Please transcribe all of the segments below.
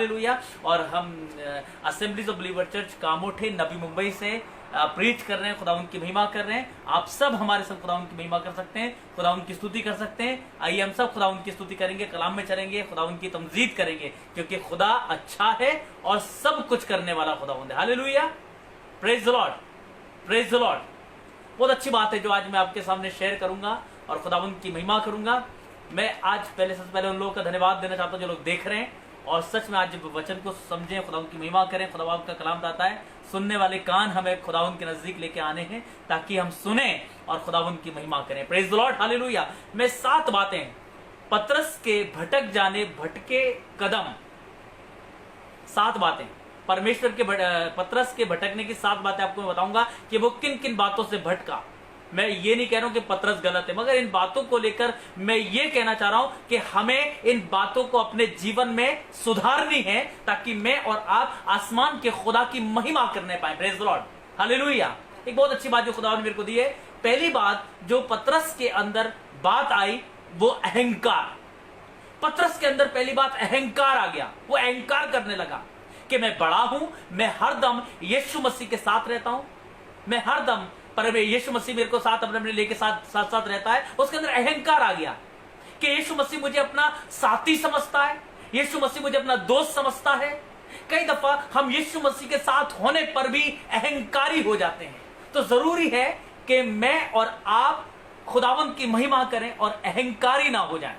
Hallelujah. और हम assemblies of believer church Kamothe Navi Mumbai से प्रीच कर रहे हैं, खुदावंद की महिमा कर रहे हैं। आप सब हमारे साथ खुदावंद की महिमा कर सकते हैं, खुदावंद की स्तुति कर सकते हैं। आइए हम सब खुदावंद की स्तुति करेंगे, कलाम में चलेंगे, खुदावंद की तमजीद करेंगे, क्योंकि खुदा अच्छा है और सब कुछ करने वाला खुदावंद है। Hallelujah, praise the Lord, praise the Lord. बहुत अच्छी बात है जो आज मैं आपके सामने शेयर करूंगा और खुदावंद की महिमा करूंगा। मैं आज सबसे पहले उन लोगों का धन्यवाद देना चाहता हूं जो लोग देख रहे हैं और सच में आज वचन को समझें, खुदावंद की महिमा करें। खुदावंद का कलाम आता है, सुनने वाले कान हमें खुदावंद के नजदीक लेके आने हैं ताकि हम सुने और खुदावंद की महिमा करें। Praise the Lord, hallelujah. मैं 7 बातें पतरस के भटक जाने, भटके कदम, 7 बातें परमेश्वर के पतरस के भटकने की 7 बातें आपको मैं बताऊंगा कि वो किन किन बातों से भटका। मैं ये नहीं कह रहा हूं कि पतरस गलत है, मगर इन बातों को लेकर मैं ये कहना चाह रहा हूं कि हमें इन बातों को अपने जीवन में सुधारनी है ताकि मैं और आप आसमान के खुदा की महिमा करने पाए। Praise the Lord, hallelujah. एक बहुत अच्छी बात जो खुदा ने मेरे को दी है, पहली बात जो पतरस के अंदर बात आई वो अहंकार। पतरस के अंदर पहली बात अहंकार आ गया। वो अहंकार करने लगा कि मैं बड़ा हूं, मैं हरदम यीशु मसीह के साथ रहता हूं, मैं हरदम पर यीशु मसीह मेरे को साथ अपने लेके साथ रहता है। उसके अंदर अहंकार आ गया कि यीशु मसीह मुझे अपना साथी समझता है, यीशु मसीह मुझे अपना दोस्त समझता है। कई दफा हम यीशु मसीह के साथ होने पर भी अहंकारी हो जाते हैं। तो जरूरी है कि मैं और आप खुदावंद की महिमा करें और अहंकारी ना हो जाएं।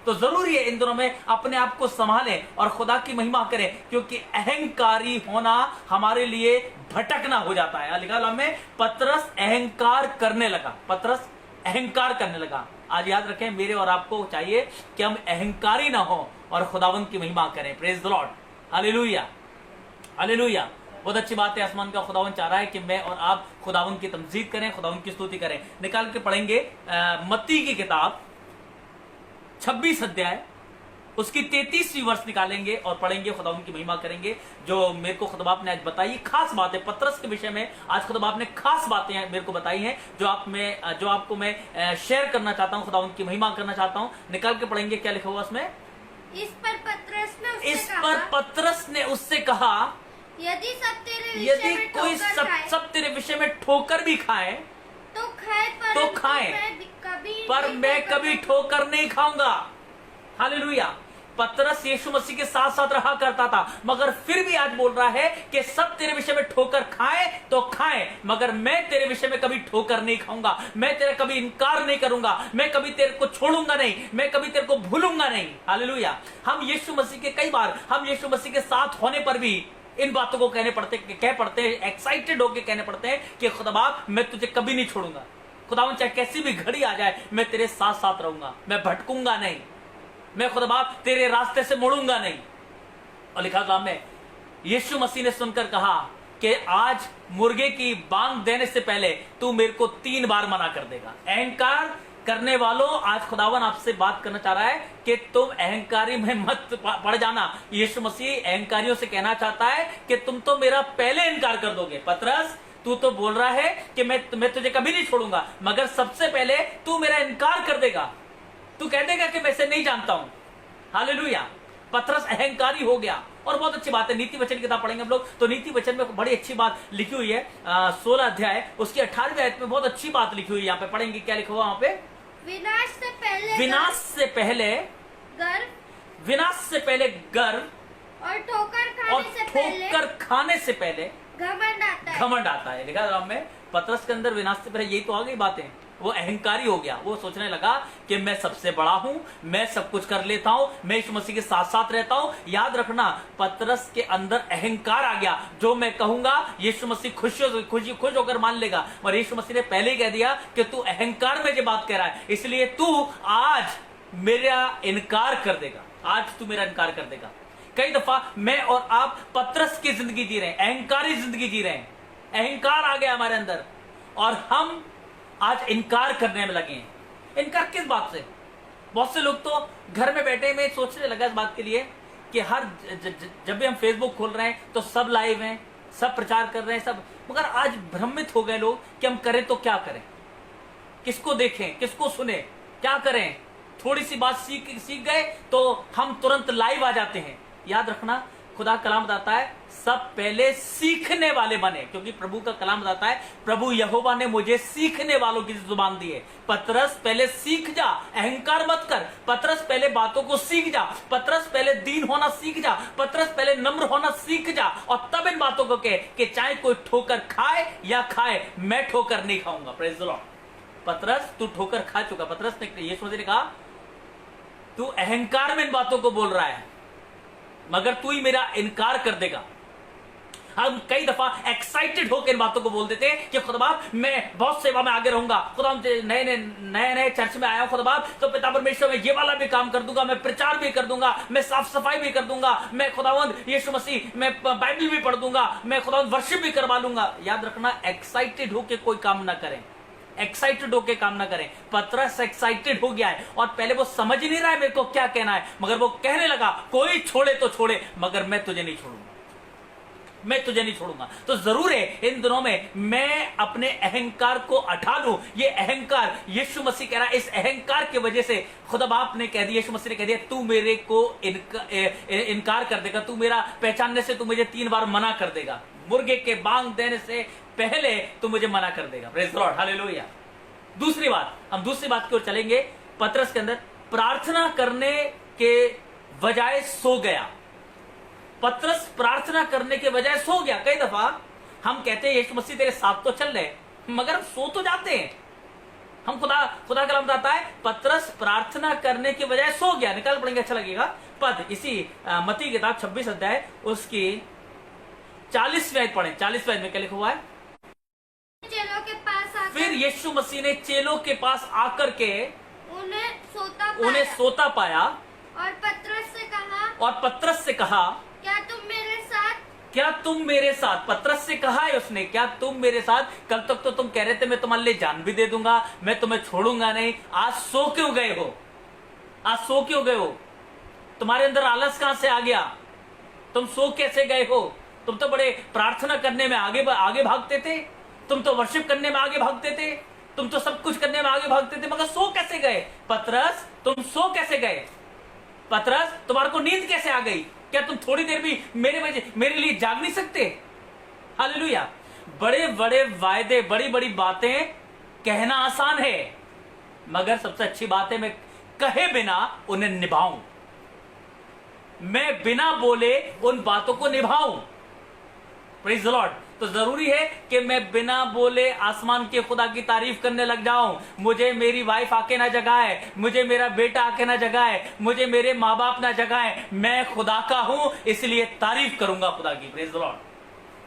तो जरूरी है इन दोनों में अपने आप को संभालें और खुदा की महिमा करें, क्योंकि अहंकारी होना हमारे लिए भटकना हो जाता है। लिखा में पतरस अहंकार करने लगा, पतरस अहंकार करने लगा। आज याद रखें, मेरे और आपको चाहिए कि हम अहंकारी ना हो और खुदावंद की महिमा करें। Praise the Lord, hallelujah, hallelujah. बहुत अच्छी बात है, आसमान का खुदावंद चाह रहा है कि मैं और आप खुदावंद की तमजीद करें, खुदावंद की स्तुति करें। निकाल के पढ़ेंगे मत्ती की किताब 26 अध्याय, उसकी 33वीं वर्ष निकालेंगे और पढ़ेंगे, खुदावंद की महिमा करेंगे। जो मेरे को खुदा बाप ने आज बताई खास बात है पतरस के विषय में, आज खुदा बाप ने खास बातें मेरे को बताई हैं जो आपको मैं शेयर करना चाहता हूं, खुदावंद की महिमा करना चाहता हूं। निकाल के पढ़ेंगे, क्या लिखा हुआ उसमें। इस पर पतरस ने उससे कहा, यदि कोई सब तेरे विषय में ठोकर भी खाए तो खाए, पर मैं कभी ठोकर नहीं खाऊंगा। हालेलुया। पतरस यीशु मसीह के साथ साथ रहा करता था, मगर फिर भी आज बोल रहा है कि सब तेरे विषय में ठोकर खाए तो खाए, मगर मैं तेरे विषय में कभी ठोकर नहीं खाऊंगा, मैं तेरा कभी इनकार नहीं करूंगा, मैं कभी तेरे को छोड़ूंगा नहीं, मैं कभी तेरे को भूलूंगा नहीं। हालेलुया। हम यीशु मसीह के कई बार हम यीशु मसीह के साथ होने पर भी इन बातों को कह पड़ते हैं, एक्साइटेड होकर कहने पड़ते हैं कि खुदा बाप मैं तुझे कभी नहीं छोड़ूंगा, खुदावन चाहे कैसी भी घड़ी आ जाए मैं तेरे साथ साथ रहूंगा, मैं भटकूंगा नहीं, मैं खुदा बाप तेरे रास्ते से मुड़ूंगा नहीं। और लिखा कलाम में यीशु मसीह ने सुनकर कहा कि आज मुर्गे की बांग देने से पहले तू मेरे को 3 बार मना कर देगा। अहंकार करने वालों, आज खुदावन आपसे बात करना चाह रहा है कि तुम अहंकारी में मत पड़ जाना। यीशु मसीह अहंकारियों से कहना चाहता है कि तुम तो मेरा पहले इनकार कर दोगे। पतरस, तू तो बोल रहा है कि मैं तुझे कभी नहीं छोड़ूंगा, मगर सबसे पहले तू मेरा इनकार कर देगा, तू कह देगा कि मैं इसे नहीं जानता हूं। हालेलुया। पतरस अहंकारी हो गया। और बहुत अच्छी बात है, नीति वचन की किताब पढ़ेंगे हम लोग, तो नीति वचन में बड़ी अच्छी बात लिखी हुई है। 16 अध्याय उसकी 18वीं आयत में बहुत अच्छी बात लिखी हुई है। यहाँ पे पढ़ेंगे, क्या लिखा हुआ वहां पे। विनाश से पहले गर्व और ठोकर खाने से पहले घमंड आता है। लिखा में पतरस के अंदर विनाश से पहले यही तो आ गई बातें। वो अहंकारी हो गया, वो सोचने लगा कि मैं सबसे बड़ा हूं, मैं सब कुछ कर लेता हूं, मैं यीशु मसीह के साथ साथ रहता हूं। याद रखना, पतरस के अंदर अहंकार आ गया। जो मैं कहूंगा यीशु मसीह खुश होकर मान लेगा, और यीशु मसीह ने पहले ही कह दिया कि तू अहंकार में जो बात कह रहा है, इसलिए तू आज मेरा इनकार कर देगा, आज तू मेरा इनकार कर देगा। कई दफा मैं और आप पतरस की जिंदगी जी रहे हैं, अहंकारी जिंदगी जी रहे हैं, अहंकार आ गया हमारे अंदर और हम आज इनकार करने में लगे हैं। इनकार किस बात से? बहुत से लोग तो घर में बैठे में सोचने लगा इस बात के लिए कि जब भी हम फेसबुक खोल रहे हैं तो सब लाइव हैं, सब प्रचार कर रहे हैं, सब, मगर आज भ्रमित हो गए लोग कि हम करें तो क्या करें, किसको देखें, किसको सुने, क्या करें। थोड़ी सी बात सीख गए तो हम तुरंत लाइव आ जाते हैं। याद रखना, खुदा कलाम बताता है सब पहले सीखने वाले बने, क्योंकि प्रभु का कलाम बताता है प्रभु यहोवा ने मुझे सीखने वालों की जुबान दी है। पतरस पहले सीख जा, अहंकार मत कर। पतरस पहले बातों को सीख जा। पतरस पहले दीन होना सीख जा। पतरस पहले नम्र होना सीख जा, और तब इन बातों को कहे कि चाहे कोई ठोकर खाए या खाए, मैं ठोकर नहीं खाऊंगा। Praise the Lord. पतरस तू ठोकर खा चुका। पतरस ने, यीशु मसीह ने कहा तू अहंकार में इन बातों को बोल रहा है, मगर तू ही मेरा इनकार कर देगा। हम कई दफा एक्साइटेड होकर इन बातों को बोल देते हैं कि खुदा बाप मैं बहुत सेवा में आगे रहूंगा, खुदा नए चर्च में आया हूं खुदा बाप, तो पिता परमेश्वर में ये वाला भी काम कर दूंगा, मैं प्रचार भी कर दूंगा, मैं साफ सफाई भी कर दूंगा, मैं खुदावंद यीशु मसीह मैं बाइबल भी पढ़ दूंगा, मैं खुदावंद वर्शिप भी करवा लूंगा। याद रखना, एक्साइटेड होकर कोई काम ना करें, एक्साइटेड होके काम ना करें। पतरस एक्साइटेड हो गया है और पहले वो समझ ही नहीं रहा है मेरे को क्या कहना है, मगर वो कहने लगा कोई छोड़े तो छोड़े, मगर मैं तुझे नहीं छोड़ूंगा, मैं तुझे नहीं छोड़ूंगा। तो जरूर है इन दिनों में मैं अपने अहंकार को हटा लूं। ये अहंकार, यीशु मसीह कह रहा है, इस अहंकार की वजह से खुदा बाप ने कह दिया, यीशु मसीह ने कह दिया तू मेरे को इनकार कर देगा, तू मेरा पहचानने से तू मुझे 3 बार मना कर देगा, मुर्गे के बांग देने से पहले तू मुझे मना कर देगा। Praise the Lord, hallelujah. दूसरी बात, हम दूसरी बात की ओर चलेंगे। पतरस के अंदर प्रार्थना करने के बजाय सो गया। पतरस प्रार्थना करने के बजाय सो गया। कई दफा हम कहते हैं यीशु मसीह तेरे साथ तो चल रहे, मगर हम सो तो जाते हैं। हम खुदा का कलाम बताता है पतरस प्रार्थना करने के बजाय सो गया। निकाल पढ़ेंगे, अच्छा लगेगा पद, इसी मत्ती किताब 26 अध्याय उसकी 40वें आयत पढ़ें। 40वें आयत में क्या लिखा हुआ है? चेलों के पास आकर, फिर यीशु मसीह ने चेलों के पास आकर के उन्हें सोता पाया और पतरस से कहा क्या तुम मेरे साथ पतरस से कहा है उसने, क्या तुम मेरे साथ? कल तक तो तुम कह रहे थे मैं तुम्हारे लिए जान भी दे दूंगा, मैं तुम्हें छोड़ूंगा नहीं। आज सो क्यों गए हो? आज सो क्यों गए हो? तुम्हारे अंदर आलस कहां से आ गया? तुम सो कैसे गए हो? तुम तो बड़े प्रार्थना करने में आगे भागते थे, तुम तो वर्शिप करने में आगे भागते थे, तुम तो सब कुछ करने में आगे भागते थे, मगर सो कैसे गए? पतरस तुम सो कैसे गए? पतरस तुम्हारे को नींद कैसे आ गई? क्या तुम थोड़ी देर भी मेरे लिए जाग नहीं सकते? हालेलुया। बड़े बड़े वायदे, बड़ी बड़ी बातें कहना आसान है, मगर सबसे अच्छी बात है मैं कहे बिना उन्हें निभाऊं, मैं बिना बोले उन बातों को निभाऊं। Praise the Lord. तो जरूरी है कि मैं बिना बोले आसमान के खुदा की तारीफ करने लग जाऊं। मुझे मेरी वाइफ आके ना जगाए, मुझे मेरा बेटा आके ना जगाए, मुझे मेरे माँ बाप ना जगाए, मैं खुदा का हूं इसलिए तारीफ करूंगा खुदा की। Praise the Lord,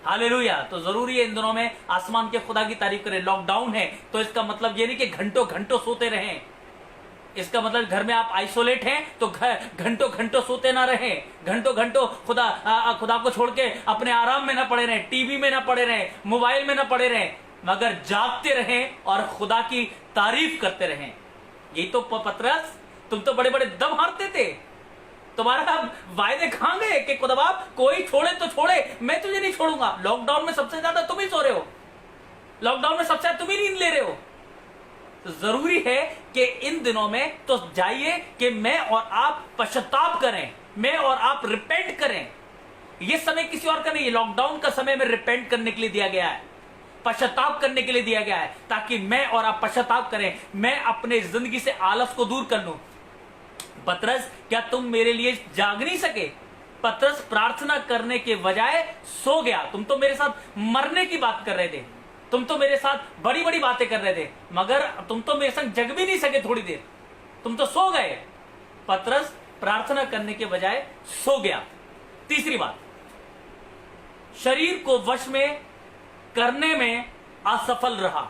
hallelujah. तो जरूरी है इन दिनों में आसमान के खुदा की तारीफ करें। लॉकडाउन है तो इसका मतलब ये नहीं कि घंटों घंटों सोते रहें, इसका मतलब घर में आप आइसोलेट हैं तो घंटों घंटों सोते ना रहें, घंटों घंटों खुदा को छोड़ के अपने आराम में ना पड़े रहें, टीवी में ना पड़े रहें, मोबाइल में ना पड़े रहें, मगर जागते रहें और खुदा की तारीफ करते रहें। यही तो पतरस, तुम तो बड़े बड़े दम हारते थे, तुम्हारा वायदे कहां गए कि खुदा बाप कोई छोड़े तो छोड़े, मैं तुझे नहीं छोड़ूंगा। लॉकडाउन में सबसे ज्यादा तुम ही सो रहे हो, लॉकडाउन में सबसे ज्यादा तुम ही नींद ले रहे हो। तो जरूरी है कि इन दिनों में तो जाइए कि मैं और आप पश्चाताप करें, मैं और आप रिपेंट करें। यह समय किसी और का नहीं है, लॉकडाउन का समय में रिपेंट करने के लिए दिया गया है, पश्चाताप करने के लिए दिया गया है, ताकि मैं और आप पश्चाताप करें, मैं अपने जिंदगी से आलस को दूर कर लूं। पतरस क्या तुम मेरे लिए जाग नहीं सके? पतरस प्रार्थना करने के बजाय सो गया। तुम तो मेरे साथ मरने की बात कर रहे थे, तुम तो मेरे साथ बड़ी बड़ी बातें कर रहे थे, मगर तुम तो मेरे संग जग भी नहीं सके थोड़ी देर, तुम तो सो गए। पतरस प्रार्थना करने के बजाय सो गया। तीसरी बात, शरीर को वश में करने में असफल रहा।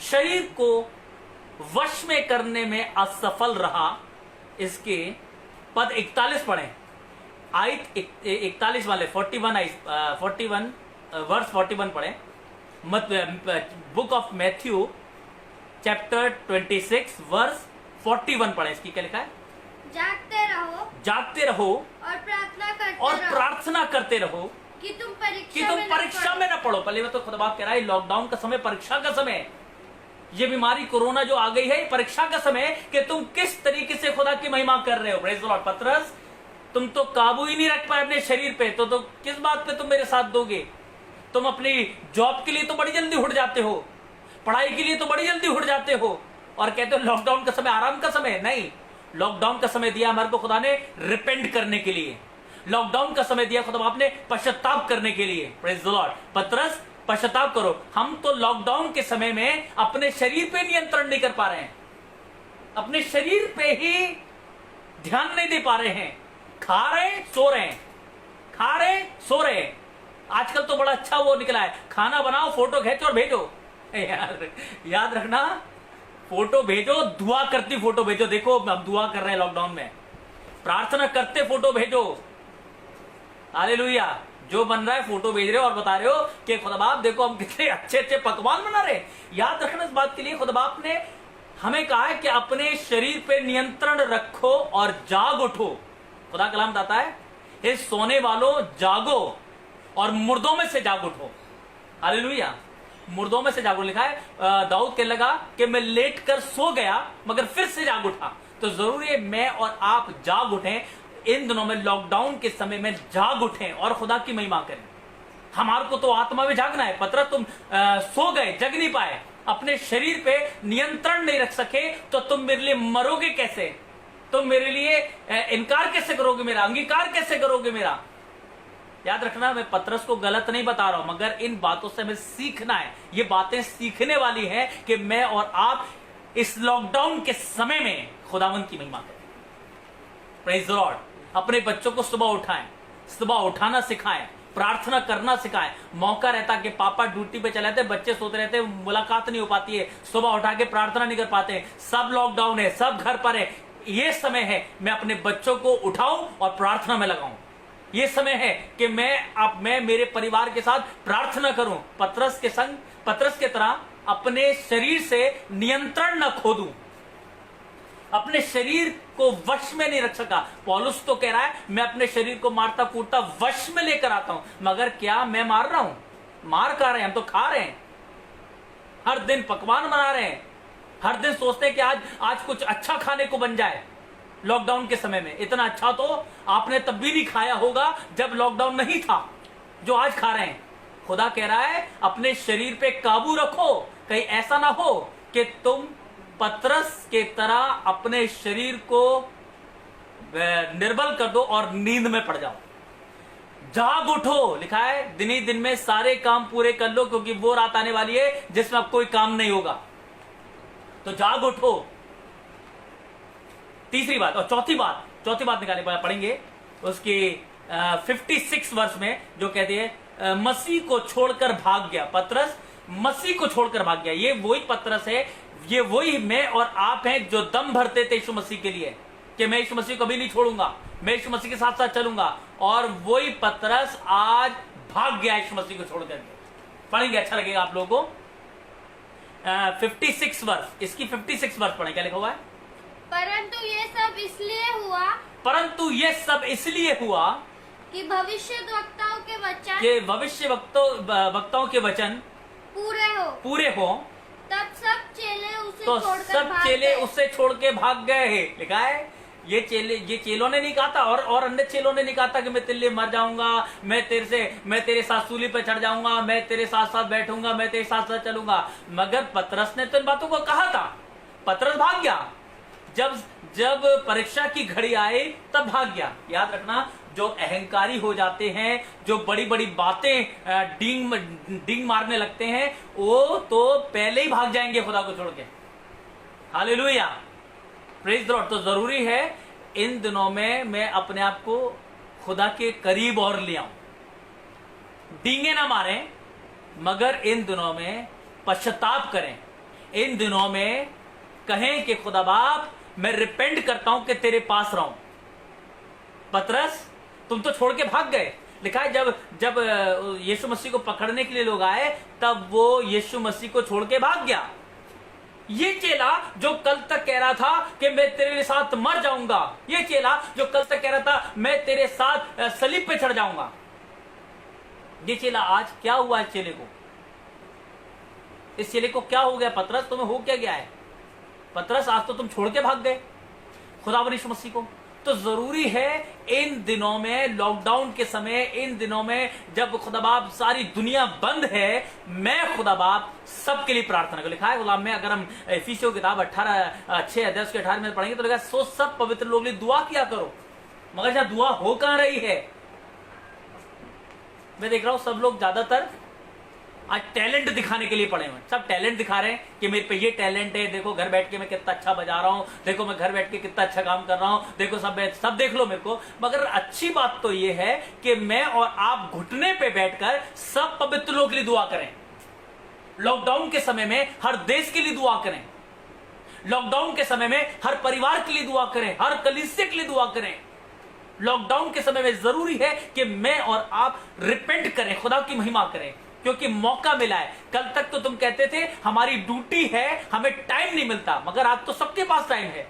शरीर को वश में करने में असफल रहा। इसके पद 41 पढ़ें, आयत 41 वाले 41 वर्स 41 पढ़ें। Book of Matthew chapter 26 verse 41 पढ़े। इसकी क्या लिखा है? जागते रहो और प्रार्थना करते रहो कि तुम परीक्षा में न पढ़ो। पहले तो खुदा बाप कह रहा है लॉकडाउन का समय परीक्षा का समय है, ये बीमारी कोरोना जो आ गई है परीक्षा का समय है कि तुम किस तरीके से खुदा की महिमा कर रहे हो। Praise the Lord. पतरस तुम तो काबू ही नहीं रख पाए अपने शरीर पे, तो किस बात पे तुम मेरे साथ दोगे? तुम अपनी जॉब के लिए तो बड़ी जल्दी उठ जाते हो, पढ़ाई के लिए तो बड़ी जल्दी उठ जाते हो, और कहते हो लॉकडाउन का समय आराम का समय। नहीं, लॉकडाउन का समय दिया हमारे को खुदा ने रिपेंट करने के लिए। लॉकडाउन का समय दिया खुदा आपने पश्चाताप करने के लिए। Praise the Lord. पतरस, पश्चाताप करो। हम तो लॉकडाउन के समय में अपने शरीर पे नियंत्रण नहीं कर पा रहे हैं, अपने शरीर पे ही ध्यान नहीं दे पा रहे हैं। खा रहे हैं, सो रहे हैं, खा रहे हैं, सो रहे हैं। आजकल तो बड़ा अच्छा वो निकला है, खाना बनाओ, फोटो खींचो और भेजो। यार याद रखना, फोटो भेजो, दुआ करती फोटो भेजो। देखो हम दुआ कर रहे हैं लॉकडाउन में, प्रार्थना करते फोटो भेजो। हालेलुया। जो बन रहा है फोटो भेज रहे हो और बता रहे हो कि खुदा बाप देखो हम कितने अच्छे अच्छे पकवान बना रहे हैं। याद रखना इस बात के लिए खुदा बाप ने हमें कहा है कि अपने शरीर पे नियंत्रण रखो और जाग उठो। खुदा कलाम बताता है, हे सोने वालों जागो और मुर्दों में से जाग उठो। हालेलुया। मुर्दों में से जागो लिखा है। दाऊद कहने लगा कि मैं लेट कर सो गया मगर फिर से जाग उठा। तो जरूरी है मैं और आप जाग उठें। इन दिनों में लॉकडाउन के समय में जाग उठें और खुदा की महिमा करें। हमारे को तो आत्मा में जागना है। पतरस तुम सो गए, जग नहीं पाए, अपने शरीर पे नियंत्रण नहीं रख सके, तो तुम मेरे लिए मरोगे कैसे? तुम मेरे लिए इनकार कैसे करोगे मेरा, अंगीकार कैसे करोगे मेरा? याद रखना, मैं पतरस को गलत नहीं बता रहा हूं, मगर इन बातों से हमें सीखना है। ये बातें सीखने वाली हैं कि मैं और आप इस लॉकडाउन के समय में खुदावंद की महिमा करें। Praise the Lord. अपने बच्चों को सुबह उठाएं, सुबह उठाना सिखाएं, प्रार्थना करना सिखाएं। मौका रहता कि पापा ड्यूटी पे चले थे, बच्चे सोते रहते, मुलाकात नहीं हो पाती है, सुबह उठा के प्रार्थना नहीं कर पाते, सब लॉकडाउन है, सब घर पर है। ये समय है मैं अपने बच्चों को उठाऊं और प्रार्थना में लगाऊं। ये समय है कि मैं मेरे परिवार के साथ प्रार्थना करूं। पतरस के संग, पतरस के तरह अपने शरीर से नियंत्रण न खो दूं, अपने शरीर को वश में नहीं रख सका। पौलुस तो कह रहा है मैं अपने शरीर को मारता कूटता वश में लेकर आता हूं, मगर क्या मैं मार रहा हूं? मार खा रहे हैं, हम तो खा रहे हैं, हर दिन पकवान बना रहे हैं, हर दिन सोचते हैं कि आज कुछ अच्छा खाने को बन जाए। लॉकडाउन के समय में इतना अच्छा तो आपने तब भी नहीं खाया होगा जब लॉकडाउन नहीं था, जो आज खा रहे हैं। खुदा कह रहा है अपने शरीर पे काबू रखो, कहीं ऐसा ना हो कि तुम पतरस के तरह अपने शरीर को निर्बल कर दो और नींद में पड़ जाओ। जाग उठो, लिखा है दिन ही दिन में सारे काम पूरे कर लो, क्योंकि वो रात आने वाली है जिसमें अब कोई काम नहीं होगा। तो जाग उठो। तीसरी बात और चौथी बात निकाले पढ़ेंगे उसकी 56 वर्ष में, जो कहते हैं मसीह को छोड़कर भाग गया। पतरस मसीह को छोड़कर भाग गया। ये वही पतरस है, ये वही मैं और आप हैं जो दम भरते थे यीशु मसीह के लिए कि मैं यीशु मसीह को कभी नहीं छोड़ूंगा, मैं यीशु मसीह के साथ साथ चलूंगा। और वही पतरस आज भाग गया यीशु मसीह को छोड़कर। पढ़ेंगे, अच्छा लगेगा आप लोगों को। 56 वर्ष, इसकी 56 वर्ष पढ़े। क्या लिखा हुआ है? परंतु ये सब इसलिए हुआ कि भविष्य वक्ताओं के वचन पूरे हो। तब सब चेले उससे छोड़ के भाग गए हैं। लिखा है ये चेलों ने नहीं कहा था और अन्य चेलों ने नहीं कहा था कि मैं तेरे लिए मर जाऊंगा, मैं तेरे साथ सूली पे चढ़ जाऊंगा, मैं तेरे साथ साथ बैठूंगा, मैं तेरे साथ साथ चलूंगा। मगर पतरस ने तो इन बातों को कहा था। पतरस भाग गया। जब परीक्षा की घड़ी आई तब भाग गया। याद रखना, जो अहंकारी हो जाते हैं, जो बड़ी बड़ी बातें डींग मारने लगते हैं, वो तो पहले ही भाग जाएंगे खुदा को छोड़ के। Hallelujah, praise the Lord. तो जरूरी है इन दिनों में मैं अपने आप को खुदा के करीब और ले आऊं। डींगे ना मारें, मगर इन दिनों में पश्चाताप करें। इन दिनों में कहें कि खुदा बाप मैं रिपेंट करता हूं कि तेरे पास रहूं। पतरस तुम तो छोड़ के भाग गए। लिखा है जब यीशु मसीह को पकड़ने के लिए लोग आए तब वो यीशु मसीह को छोड़ के भाग गया। ये चेला जो कल तक कह रहा था कि मैं तेरे साथ मर जाऊंगा, ये चेला जो कल तक कह रहा था मैं तेरे साथ सलीब पे चढ़ जाऊंगा, ये चेला आज क्या हुआ? इस चेले को क्या हो गया? पतरस तुम्हें हो क्या गया है? पतरस आज तो तुम छोड़ के भाग गए खुदावन यीशु मसीह को, तो जरूरी है इन दिनों में, लॉकडाउन के समय, इन दिनों में जब खुदा बाप सारी दुनिया बंद है, मैं खुदा बाप सबके लिए प्रार्थना को लिखा है गुलाम में। अगर हम इफिसियों की किताब 6:18 में पढ़ेंगे तो लिखा है, सो सब पवित्र लोग लिए दुआ किया करो। मगर जहां दुआ हो कहां रही है? मैं देख रहा हूं सब लोग ज्यादातर आज टैलेंट दिखाने के लिए पड़े हुए, सब टैलेंट दिखा रहे हैं कि मेरे पे ये टैलेंट है, देखो घर बैठ के मैं कितना अच्छा बजा रहा हूं, देखो मैं घर बैठ के कितना अच्छा काम कर रहा हूं, देखो सब देख लो मेरे को। मगर अच्छी बात तो ये है कि मैं और आप घुटने पे बैठकर सब पवित्र लोगों के लिए दुआ करें। लॉकडाउन के समय में हर देश के लिए दुआ करें, लॉकडाउन के समय में हर परिवार के लिए दुआ करें, हर कलीसिया के लिए दुआ करें। लॉकडाउन के समय में जरूरी है कि मैं और आप रिपेंट करें, खुदा की महिमा करें, क्योंकि मौका मिला है। कल तक तो तुम कहते थे हमारी ड्यूटी है, हमें टाइम नहीं मिलता, मगर आज तो सबके पास टाइम है।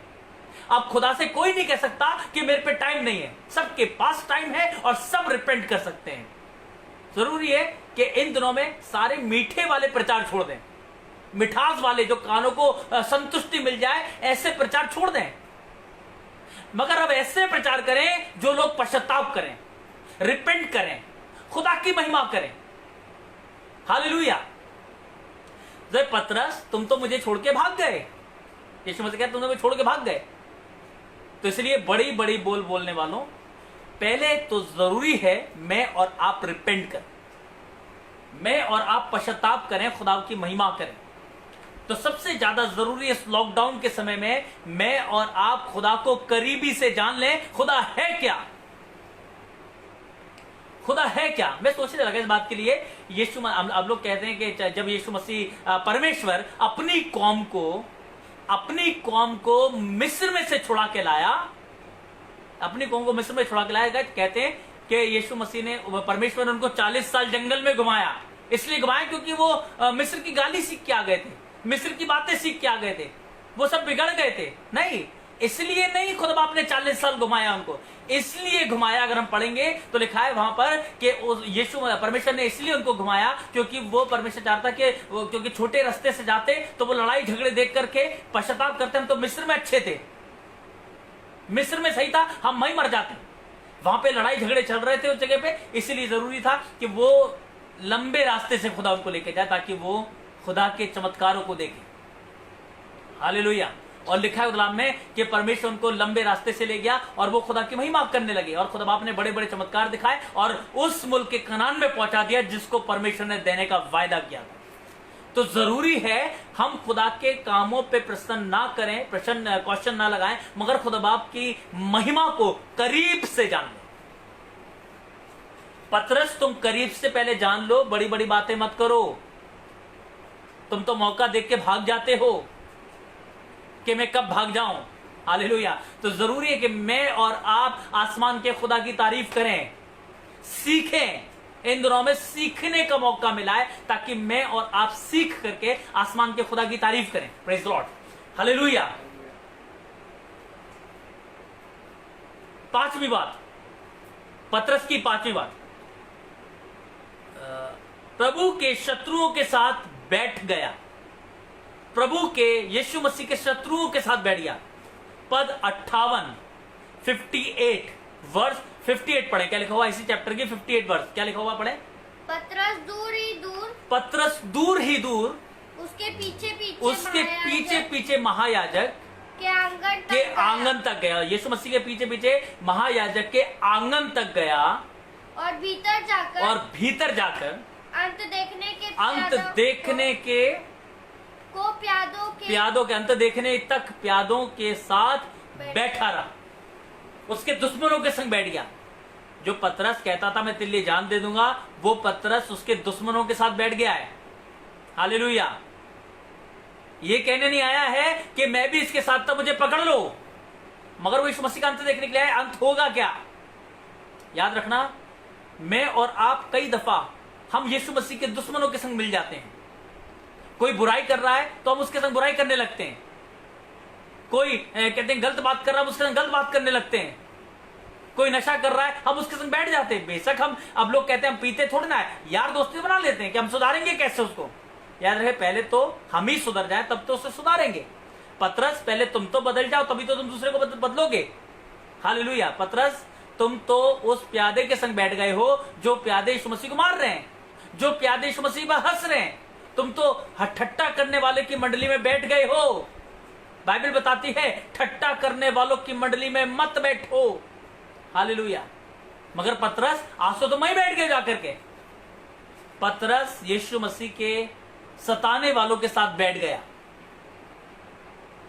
अब खुदा से कोई नहीं कह सकता कि मेरे पे टाइम नहीं है, सबके पास टाइम है और सब रिपेंट कर सकते हैं। जरूरी है कि इन दिनों में सारे मीठे वाले प्रचार छोड़ दें, मिठास वाले जो कानों को संतुष्टि मिल जाए ऐसे प्रचार छोड़ दें। मगर अब ऐसे प्रचार करें जो लोग पश्चाताप करें, रिपेंट करें, खुदा की महिमा करें। हालेलुया। जब पतरस, तुम तो मुझे छोड़ के भाग गए, यीशु मसीह कहते तुमने मुझे छोड़ के भाग गए। तो इसलिए बड़ी बड़ी बोल बोलने वालों, पहले तो जरूरी है मैं और आप रिपेंट करें, मैं और आप पश्चाताप करें, खुदा की महिमा करें। तो सबसे ज्यादा जरूरी इस लॉकडाउन के समय में मैं और आप खुदा को करीबी से जान लें। खुदा है क्या? खुदा है क्या? मैं सोचने लगा इस बात के लिए। यीशु, अब लोग कहते हैं कि जब यीशु मसीह परमेश्वर अपनी कौम को मिस्र में से छुड़ा के लाया, अपनी कौम को मिस्र में छुड़ा के लाया, कहते हैं कि यीशु मसीह ने, परमेश्वर ने उनको 40 साल जंगल में घुमाया। इसलिए घुमाया क्योंकि वो मिस्र की गाली सीख के आ गए थे, मिस्र की बातें सीख के आ गए थे, वो सब बिगड़ गए थे। नहीं, इसलिए नहीं खुदा बाप ने 40 साल घुमाया उनको, इसलिए घुमाया। अगर हम पढ़ेंगे तो लिखा है वहां पर कि यीशु परमेश्वर ने इसलिए उनको घुमाया क्योंकि वो परमेश्वर चाहता कि क्योंकि छोटे रास्ते से जाते तो वो लड़ाई झगड़े देख करके पश्चाताप करते। हम तो मिस्र में अच्छे थे, मिस्र में सही था, हम वहीं मर जाते। वहां पे लड़ाई झगड़े चल रहे थे उस जगह पे, इसलिए जरूरी था कि वो लंबे रास्ते से खुदा उनको लेके जाए ताकि वो खुदा के चमत्कारों को देखे। हालेलुया। और लिखा है कलाम में कि परमेश्वर उनको लंबे रास्ते से ले गया और वो खुदा की महिमा करने लगे, और खुदा बाप ने बड़े बड़े चमत्कार दिखाए और उस मुल्क के कनान में पहुंचा दिया जिसको परमेश्वर ने देने का वायदा किया था। तो जरूरी है हम खुदा के कामों पे प्रश्न ना करें, क्वेश्चन ना लगाएं, मगर खुदा बाप की महिमा को करीब से जान लें। पतरस, तुम करीब से पहले जान लो, बड़ी बड़ी बातें मत करो। तुम तो मौका देख के भाग जाते हो कि मैं कब भाग जाऊं। हालेलुया। तो जरूरी है कि मैं और आप आसमान के खुदा की तारीफ करें, सीखें। इन दिनों में सीखने का मौका मिला है ताकि मैं और आप सीख करके आसमान के खुदा की तारीफ करें। Praise the Lord. हालेलुया। पांचवी बात, पतरस की पांचवी बात, प्रभु के शत्रुओं के साथ बैठ गया। प्रभु के, यीशु मसीह के शत्रुओं के साथ बैठ गया। पद 58 वर्ष 58 पढ़े। क्या लिखा हुआ इसी चैप्टर की 58 वर्ष? क्या लिखा हुआ पढ़े? पतरस दूर ही दूर, पतरस दूर ही दूर, उसके पीछे पीछे महायाजक के आंगन तक गया। यीशु मसीह के पीछे पीछे महायाजक के आंगन तक गया और भीतर जाकर अंत देखने के प्यादों के अंत देखने तक प्यादों के साथ बैठा रहा। उसके दुश्मनों के संग बैठ गया। जो पतरस कहता था मैं तेरे लिए जान दे दूंगा, वो पतरस उसके दुश्मनों के साथ बैठ गया है। हालेलुया। ये कहने नहीं आया है कि मैं भी इसके साथ था, मुझे पकड़ लो, मगर वो यीशु मसीह का अंत देखने के लिए आया। अंत होगा क्या? याद रखना, मैं और आप कई दफा हम यीशु मसीह के दुश्मनों के संग मिल जाते हैं। कोई बुराई कर रहा है तो हम उसके संग बुराई करने लगते हैं। कोई कहते हैं गलत बात कर रहा है, उसके संग गलत बात करने लगते हैं। कोई नशा कर रहा है, हम उसके संग बैठ जाते हैं। बेशक हम, अब लोग कहते हैं हम पीते थोड़ी ना है, यार दोस्ती बना लेते हैं कि हम सुधारेंगे कैसे उसको। याद रहे, पहले तो हम ही सुधर जाए तब तो उसे सुधारेंगे। पतरस, पहले तुम तो बदल जाओ तभी तो तुम दूसरे को बदलोगे। हालेलुया। पतरस, तुम तो उस प्यादे के संग बैठ गए हो जो प्यादे यीशु मसीह को मार रहे हैं, जो प्यादे यीशु मसीह पर हंस रहे हैं। तुम तो ठट्टा करने वाले की मंडली में बैठ गए हो। बाइबल बताती है ठट्टा करने वालों की मंडली में मत बैठो। हालेलुया। मगर पतरस, आज तो मैं बैठ गया जाकर के। पतरस यीशु मसीह के सताने वालों के साथ बैठ गया।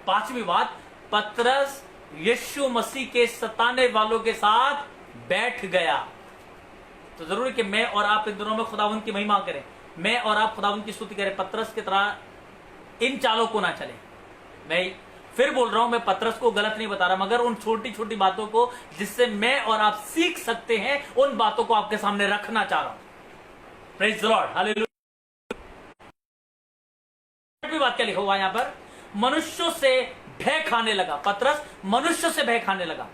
पांचवी बात, पतरस यीशु मसीह के सताने वालों के साथ बैठ गया। तो जरूरी कि मैं और आप इन दोनों में खुदावंद की महिमा करें, मैं और आप खुदावंद की स्तुति करें। पतरस की तरह इन चालों को ना चले। मैं फिर बोल रहा हूं, मैं पतरस को गलत नहीं बता रहा, मगर उन छोटी छोटी बातों को जिससे मैं और आप सीख सकते हैं, उन बातों को आपके सामने रखना चाह रहा हूं। Praise the Lord, hallelujah. बात क्या लिखा हुआ यहां पर? मनुष्यों से भय खाने लगा। पतरस मनुष्य से भय खाने लगा।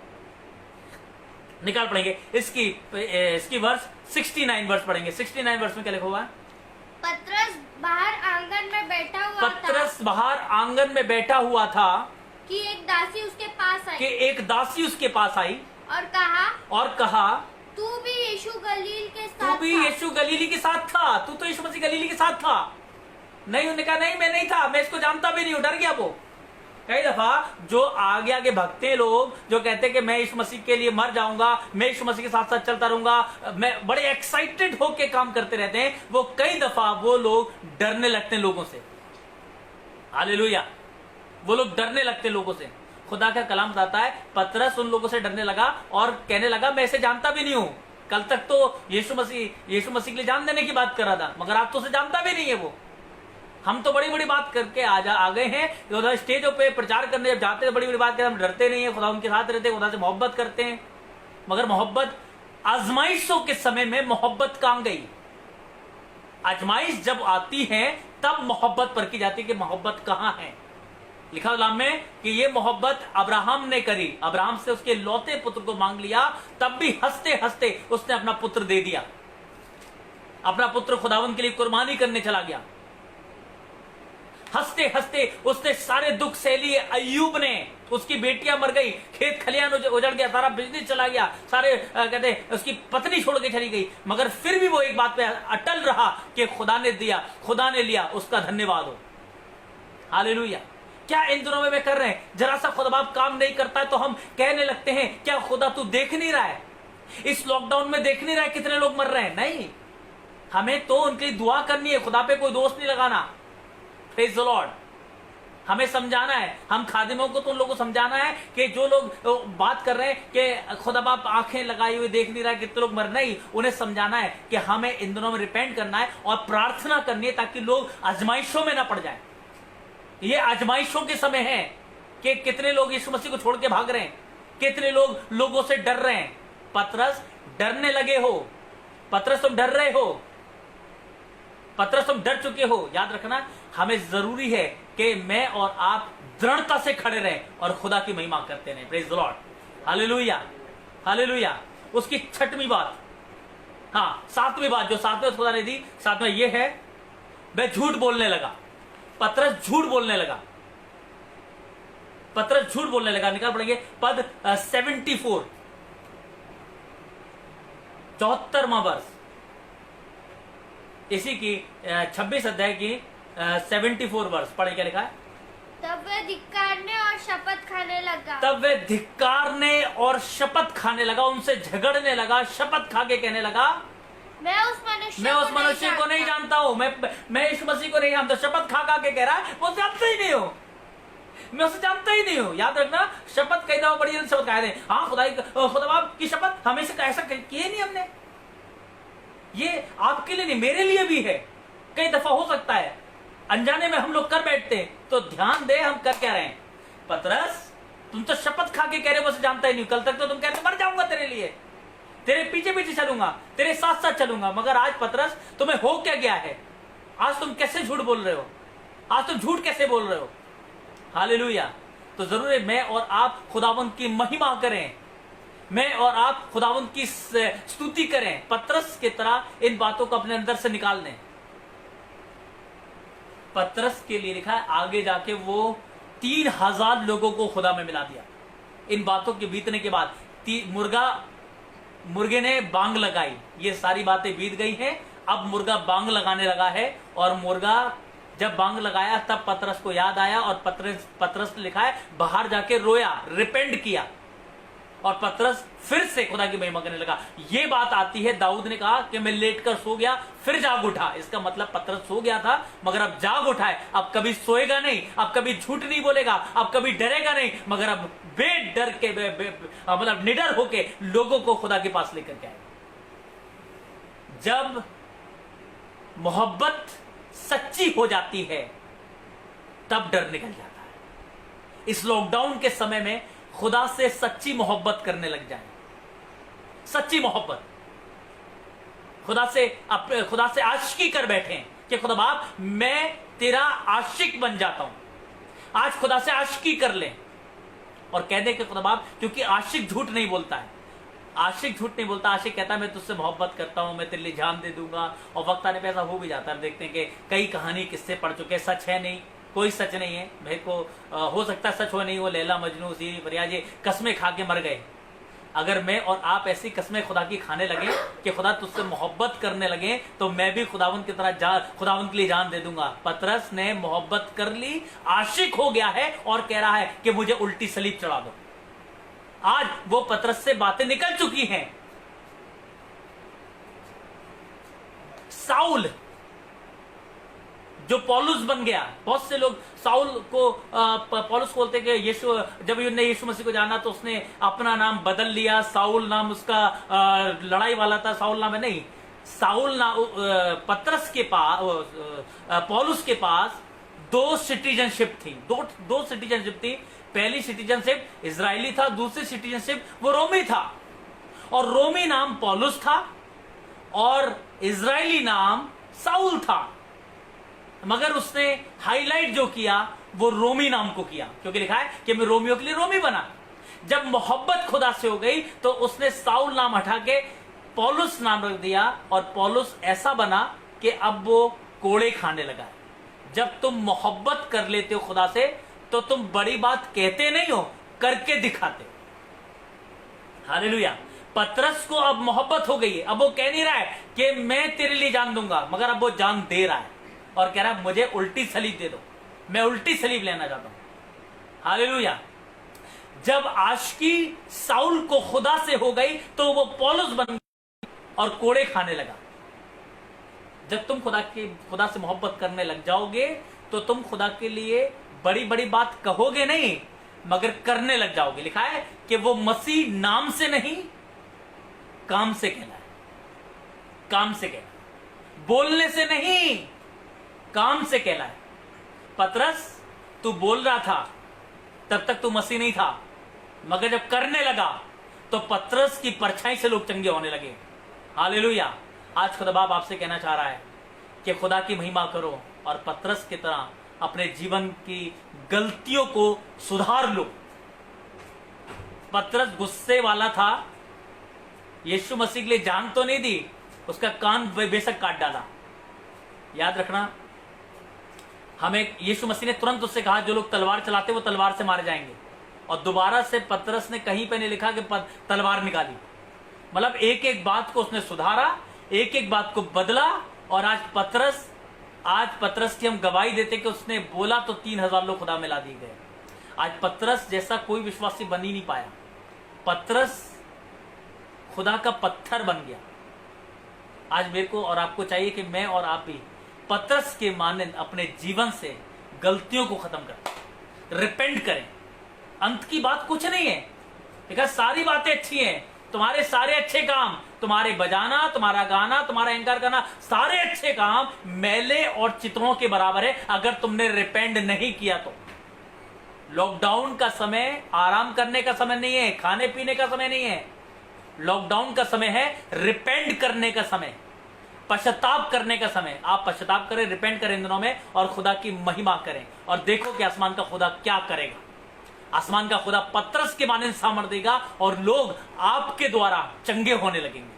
निकाल पढ़ेंगे इसकी वर्ष 69 वर्ष पढ़ेंगे। 69 वर्ष में क्या लिखा हुआ है? पतरस बाहर आंगन में बैठा हुआ पतरस बाहर आंगन में बैठा हुआ था कि एक दासी उसके पास आई और कहा तू भी यीशु गलील के साथ था। तू तो यीशु मसीह गलीली के साथ था। नहीं, उन्होंने कहा नहीं, मैं नहीं था, मैं इसको जानता भी नहीं हूं। डर गया वो। कई दफा जो आगे आगे भगते हैं लोग, जो कहते हैं कि मैं यीशु मसीह के लिए मर जाऊंगा, मैं यीशु मसीह के साथ साथ चलता रहूंगा, मैं बड़े एक्साइटेड होके काम करते रहते हैं, वो कई दफा वो लोग डरने लगते हैं लोगों से। हालेलुया। वो लोग डरने लगते हैं लोगों से। खुदा का कलाम बताता है पतरस उन लोगों से डरने लगा और कहने लगा मैं इसे जानता भी नहीं हूं। कल तक तो यीशु मसीह के लिए जान देने की बात कर रहा था, मगर आप तो उसे जानता भी नहीं है। वो हम तो बड़ी बड़ी बात करके आ गए हैं। उधर स्टेजों पे प्रचार करने जब जाते हैं, बड़ी बड़ी बात करते, हम डरते नहीं है, खुदा उनके साथ रहते हैं, खुदा से मोहब्बत करते हैं। मगर मोहब्बत आजमाइशों के समय में मोहब्बत काम गई। आजमाइश जब आती है तब मोहब्बत परखी जाती है कि मोहब्बत कहां है। लिखा कलाम में कि ये मोहब्बत अब्राहम ने करी। अब्राहम से उसके लौते पुत्र को मांग लिया, तब भी हंसते हंसते उसने अपना पुत्र दे दिया। अपना पुत्र खुदावंद के लिए कुर्बानी करने चला गया। हंसते हंसते उसने सारे दुख सह लिए। अय्यूब ने, उसकी बेटियां मर गई, खेत खलियान उजड़ गया, सारा बिजनेस चला गया, सारे कहते उसकी पत्नी छोड़ के चली गई, मगर फिर भी वो एक बात पे अटल रहा कि खुदा ने दिया, खुदा ने लिया, उसका धन्यवाद हो। हालेलुया। क्या इन दिनों में वे कर रहे हैं? जरा सा खुदा बाप काम नहीं करता है तो हम कहने लगते हैं क्या खुदा तू देख नहीं रहा है? इस लॉकडाउन में देख नहीं रहा है कितने लोग मर रहे हैं? नहीं, हमें तो उनके लिए दुआ करनी है, खुदा पे कोई दोष नहीं लगाना। Praise the Lord. हमें समझाना है, हम खादिमों को तो उन लोगों को समझाना है कि जो लोग बात कर रहे हैं कि खुदा बाप आंखें लगाई हुए देख नहीं रहा है कितने लोग मर, नहीं, उन्हें समझाना है कि हमें इन दिनों में रिपेंट करना है और प्रार्थना करनी है ताकि लोग आजमाइशों में ना पड़ जाए। ये आजमाइशों के समय है कि कितने लोग यीशु मसीह को छोड़ के भाग रहे हैं, कितने लोग लोगों से डर रहे हैं। पतरस डरने लगे हो। पतरस तुम डर रहे हो, पतरस तुम डर चुके हो। याद रखना, हमें जरूरी है कि मैं और आप दृढ़ता से खड़े रहें और खुदा की महिमा करते रहें। Praise the Lord, hallelujah, hallelujah. उसकी छठवीं बात, हाँ 7वीं बात जो 7वें खुदा ने दी, 7वें ये है, वह झूठ बोलने लगा। पतरस झूठ बोलने लगा। पतरस झूठ बोलने लगा। निकाल पड़ेंगे पद 74, 74वां वर्ष, इसी की 26 अध्याय की 74 वर्ष पढ़े। क्या लिखा है? तब वह धिक्कारने और शपथ खाने लगा। तब वह धिक्कारने और शपथ खाने लगा, उनसे झगड़ने लगा, शपथ खा के कहने लगा मैं उस मनुष्य को नहीं जानता हूं, मैं यीशु मसीह को नहीं जानता। शपथ खा के कह रहा है वो जानता ही नहीं हो, मैं उसे जानता ही नहीं हूं। याद रखना, शपथ कई दफा बड़ी शपथ खाए थे। हाँ खुदा बाप की शपथ हमेशा ऐसा किए नहीं हमने। ये आपके लिए नहीं, मेरे लिए भी है। कई दफा हो सकता है अनजाने में हम लोग कर बैठते हैं, तो ध्यान दे हम कर क्या रहे हैं। पतरस तुम तो शपथ खा के कह रहे हो मुझे जानता ही नहीं। कल तक तो तुम कहते मर जाऊंगा तेरे लिए, तेरे पीछे पीछे चलूंगा, तेरे साथ साथ चलूंगा। मगर आज पतरस तुम्हें हो क्या गया है? आज तुम कैसे झूठ बोल रहे हो? आज तुम झूठ कैसे बोल रहे हो? हालेलुया। तो जरूर है मैं और आप खुदावंद की महिमा करें, मैं और आप खुदावंद की स्तुति करें। पतरस की तरह इन बातों को अपने अंदर से निकाल दें। पतरस के लिए लिखा है आगे जाके वो 3000 लोगों को खुदा में मिला दिया। इन बातों के बीतने के बाद मुर्गे ने बांग लगाई, ये सारी बातें बीत गई हैं। अब मुर्गा बांग लगाने लगा है, और मुर्गा जब बांग लगाया तब पतरस को याद आया, और पतरस ने लिखा है बाहर जाके रोया, रिपेंट किया, और पतरस फिर से खुदा की महिमा करने लगा। ये बात आती है, दाऊद ने कहा कि मैं लेटकर सो गया फिर जाग उठा। इसका मतलब पतरस सो गया था मगर अब जाग उठा है। अब कभी सोएगा नहीं, अब कभी झूठ नहीं बोलेगा, अब कभी डरेगा नहीं, मगर अब बेडर के मतलब निडर होके लोगों को खुदा के पास लेकर के आएगा। जब मोहब्बत सच्ची हो जाती है तब डर निकल जाता है। इस लॉकडाउन के समय में खुदा से सच्ची मोहब्बत करने लग जाए, सच्ची मोहब्बत खुदा से आशिकी कर बैठे कि खुदा बाप मैं तेरा आशिक बन जाता हूं। आज खुदा से आशिकी कर ले और कह दे कि खुदा बाप, क्योंकि आशिक झूठ नहीं बोलता है, आशिक झूठ नहीं बोलता। आशिक कहता है मैं तुझसे मोहब्बत करता हूं, मैं तेरे लिए जान दे दूंगा, और वक्त आने पे ऐसा हो भी जाता है। देखते हैं कि कई कहानी किस्से पढ़ चुके, सच है नहीं, कोई सच नहीं है। मेरे को हो सकता है सच हो नहीं, वो लैला मजनू सी फरियाद ये कस्में खा के मर गए। अगर मैं और आप ऐसी कस्में खुदा की खाने लगे कि खुदा तुझसे मोहब्बत करने लगे, तो मैं भी खुदावंत की तरह खुदावंत के लिए जान दे दूंगा। पतरस ने मोहब्बत कर ली, आशिक हो गया है और कह रहा है कि मुझे उल्टी सलीब चढ़ा दो। आज वो पतरस से बातें निकल चुकी हैं। साउल जो पौलुस बन गया, बहुत से लोग साउल को पौलुस बोलते कि यीशु, जब उन्होंने यीशु मसीह को जाना तो उसने अपना नाम बदल लिया। साउल नाम उसका लड़ाई वाला था, साउल नाम है नहीं। साउल नाम पतरस के पास, पौलुस के पास दो सिटीजनशिप थी, दो सिटीजनशिप थी। पहली सिटीजनशिप इजरायली था, दूसरी सिटीजनशिप वो रोमी था। और रोमी नाम पौलुस था और इजरायली नाम साउल था, मगर उसने हाईलाइट जो किया वो रोमी नाम को किया, क्योंकि लिखा है कि मैं रोमियों के लिए रोमी बना। जब मोहब्बत खुदा से हो गई तो उसने साउल नाम हटा के पौलुस नाम रख दिया, और पौलुस ऐसा बना कि अब वो कोड़े खाने लगा। जब तुम मोहब्बत कर लेते हो खुदा से तो तुम बड़ी बात कहते नहीं हो, करके दिखाते। हालेलुया। पतरस को अब मोहब्बत हो गई है, अब वो कह नहीं रहा है कि मैं तेरे लिए जान दूंगा, मगर अब वो जान दे रहा है और कह रहा है मुझे उल्टी सलीब दे दो, मैं उल्टी सलीब लेना चाहता हूं। हालेलुया। जब आशिकी साउल को खुदा से हो गई तो वो पौलुस बन गया और कोड़े खाने लगा। जब तुम खुदा से मोहब्बत करने लग जाओगे तो तुम खुदा के लिए बड़ी बड़ी बात कहोगे नहीं, मगर करने लग जाओगे। लिखा है कि वो मसीह नाम से नहीं काम से कहना है, काम से कहना, बोलने से नहीं काम से कहना है। पतरस तू बोल रहा था तब तक तू मसीह नहीं था, मगर जब करने लगा तो पतरस की परछाई से लोग चंगे होने लगे। हालेलुया। आज खुदा बाप आपसे कहना चाह रहा है कि खुदा की महिमा करो और पतरस की तरह अपने जीवन की गलतियों को सुधार लो। पतरस गुस्से वाला था, यीशु मसीह के लिए जान तो नहीं दी, उसका कान बेशक काट डाला। याद रखना, हमें यीशु मसीह ने तुरंत उससे कहा जो लोग तलवार चलाते वो तलवार से मारे जाएंगे, और दोबारा से पतरस ने कहीं पे नहीं लिखा कि तलवार निकाली। मतलब एक एक बात को उसने सुधारा, एक एक बात को बदला। और आज पतरस की हम गवाही देते कि उसने बोला तो 3000 लोग खुदा में ला दिए गए। आज पतरस जैसा कोई विश्वासी बन ही नहीं पाया। पतरस खुदा का पत्थर बन गया। आज मेरे को और आपको चाहिए कि मैं और आप भी पतरस के मानंद अपने जीवन से गलतियों को खत्म करें, रिपेंट करें। अंत की बात कुछ नहीं है, देखा सारी बातें अच्छी हैं, तुम्हारे सारे अच्छे काम, तुम्हारे बजाना, तुम्हारा गाना, तुम्हारा एंकर करना, सारे अच्छे काम मैले और चित्रों के बराबर है अगर तुमने रिपेंट नहीं किया तो। लॉकडाउन का समय आराम करने का समय नहीं है, खाने पीने का समय नहीं है। लॉकडाउन का समय है रिपेंट करने का समय, पश्चाताप करने का समय। आप पश्चाताप करें, रिपेंट करें इन दिनों में और खुदा की महिमा करें, और देखो कि आसमान का खुदा क्या करेगा। आसमान का खुदा पतरस के माने सामर्थ देगा और लोग आपके द्वारा चंगे होने लगेंगे,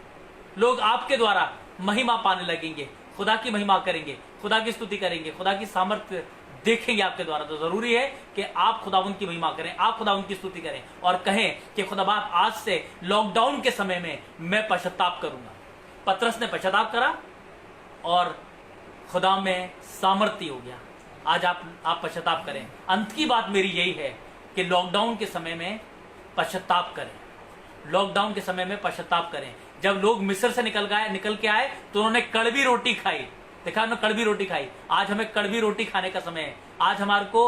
लोग आपके द्वारा महिमा पाने लगेंगे, खुदा की महिमा करेंगे, खुदा की स्तुति करेंगे, खुदा की सामर्थ देखेंगे आपके द्वारा, तो जरूरी है कि आप खुदावंद की महिमा करें, आप खुदावंद की स्तुति करें और कहें कि खुदाबाप आज से लॉकडाउन के समय में मैं पश्चाताप करूंगा। पतरस ने पश्चाताप करा और खुदा में सामर्थ्य हो गया। आज आप पश्चाताप करें। अंत की बात मेरी यही है कि लॉकडाउन के समय में पश्चाताप करें, लॉकडाउन के समय में पश्चाताप करें। जब लोग मिस्र से निकल के आए तो उन्होंने कड़वी रोटी खाई, देखा उन्होंने कड़वी रोटी खाई। आज हमें कड़वी रोटी खाने का समय है। आज हमारे को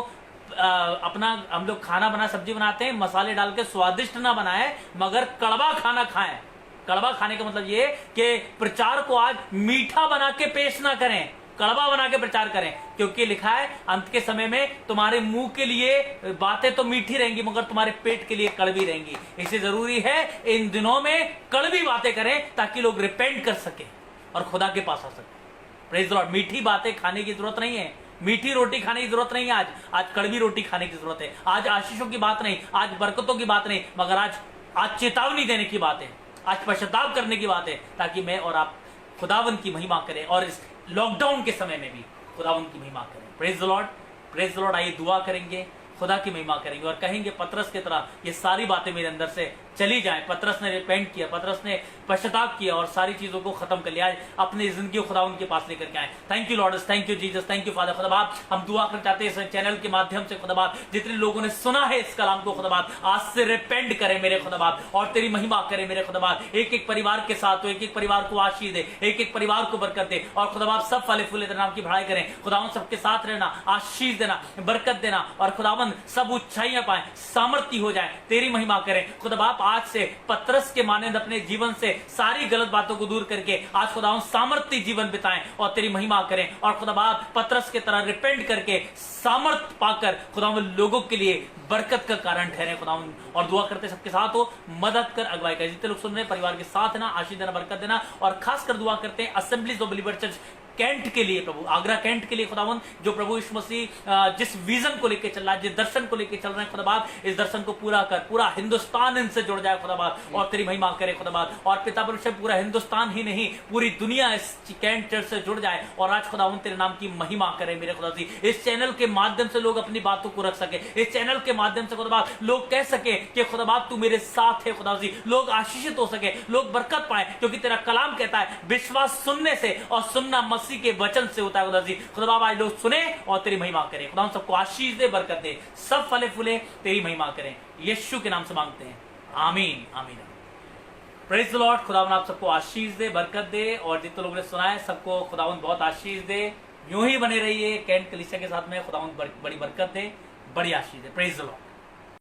हम लोग खाना बना, सब्जी बनाते हैं, मसाले डाल के स्वादिष्ट ना बनाए मगर कड़वा खाना खाएं। कड़वा खाने का मतलब ये कि प्रचार को आज मीठा बना के पेश ना करें, कड़वा बना के प्रचार करें, क्योंकि लिखा है अंत के समय में तुम्हारे मुंह के लिए बातें तो मीठी रहेंगी मगर तुम्हारे पेट के लिए कड़वी रहेंगी। इसलिए जरूरी है इन दिनों में कड़वी बातें करें ताकि लोग रिपेंट कर सके और खुदा के पास आ सके। Praise the Lord. मीठी बातें खाने की जरूरत नहीं है, मीठी रोटी खाने की जरूरत नहीं है। आज कड़वी रोटी खाने की जरूरत है। आज आशीषों की बात नहीं, आज बरकतों की बात नहीं, मगर आज चेतावनी देने की बात है, आज पश्चाताप करने की बात है, ताकि मैं और आप खुदावंद की महिमा करें और इस लॉकडाउन के समय में भी खुदावंद की महिमा करें। Praise the Lord, praise the Lord. आइए दुआ करेंगे, खुदा की महिमा करेंगे और कहेंगे पतरस की तरह ये सारी बातें मेरे अंदर से चली जाएं। पतरस ने रिपेंट किया, पतरस ने पश्चाताप किया और सारी चीजों को खत्म कर लिया। आज अपनी जिंदगी को खुदावंद के पास लेकर के आए। Thank you lord, thank you Jesus, thank you father. खुदाबाप हम दुआ करना चाहते हैं इस चैनल के माध्यम से खुदाबाप, जितने लोगों ने सुना है इस कलाम को खुदाबाप, आज से रिपेंट करें मेरे खुदाबाप और तेरी महिमा करें मेरे खुदाबाप। एक एक परिवार के साथ हो, एक एक परिवार को आशीष दे, एक एक परिवार को बरकत दे और खुदाबाप सब फले फूले तेरे नाम की बढ़ाई करें। खुदावंद सबके साथ रहना, आशीष देना, बरकत देना और खुदावंद सब ऊंचाइयां पाए, सामर्थ्य हो जाए, तेरी महिमा करें खुदाबाप। आज से पतरस के मानंद अपने जीवन से सारी गलत बातों को दूर करके आज खुदावंद सामर्थ्य जीवन बिताएं और तेरी महिमा करें और खुदाबाप पतरस की तरह रिपेंट करके सामर्थ्य पाकर खुदावंद लोगों के लिए बरकत का कारण ठहरे खुदावंद। और दुआ करते सबके साथ हो, मदद कर, अगुवाई कर। जितने लोग सुन रहे हैं परिवार के साथ है ना, आशीष देना, बरकत देना और खासकर दुआ करते हैं Assemblies of believer Church Cantt के लिए, प्रभु आगरा कैंट के लिए खुदावंद, जो प्रभु यीशु मसीह जिस विजन को लेकर चल रहा है, जिस दर्शन को लेकर चल रहे हैं खुदाबाप, इस दर्शन को पूरा कर, पूरा हिंदुस्तान इनसे जुड़ जाए खुदाबाप और तेरी महिमा करे खुदाबाप। और पिता परमेश्वर पूरा हिंदुस्तान ही नहीं पूरी दुनिया इस कैंट चर्च से जुड़ जाए और आज खुदावंद तेरे नाम की महिमा करे मेरे खुदा जी। इस चैनल के माध्यम से लोग अपनी बातों को रख सके, इस चैनल के माध्यम से खुदाबाप लोग कह सके कि खुदाबाप तू मेरे साथ है खुदा जी, लोग आशीषित हो सके, लोग बरकत पाए, क्योंकि तेरा कलाम कहता है विश्वास सुनने से और सुनना मसीह के वचन से होता है खुदा जी। खुदा बाबा आज लोग सुने और तेरी महिमा करें, खुदा सबको आशीष दे, बरकत दे, सब फले फूले तेरी महिमा करें, यीशु के नाम से मांगते हैं, आमीन आमीन। Praise the Lord. खुदावन आप सबको आशीष दे, बरकत दे और जितने लोगों ने सुना है सबको खुदावन बहुत आशीष दे। यूं ही बने रहिए कैंट कलीसिया के साथ में, खुदावन बड़ी बरकत दे, बड़ी आशीष दे। Praise the Lord.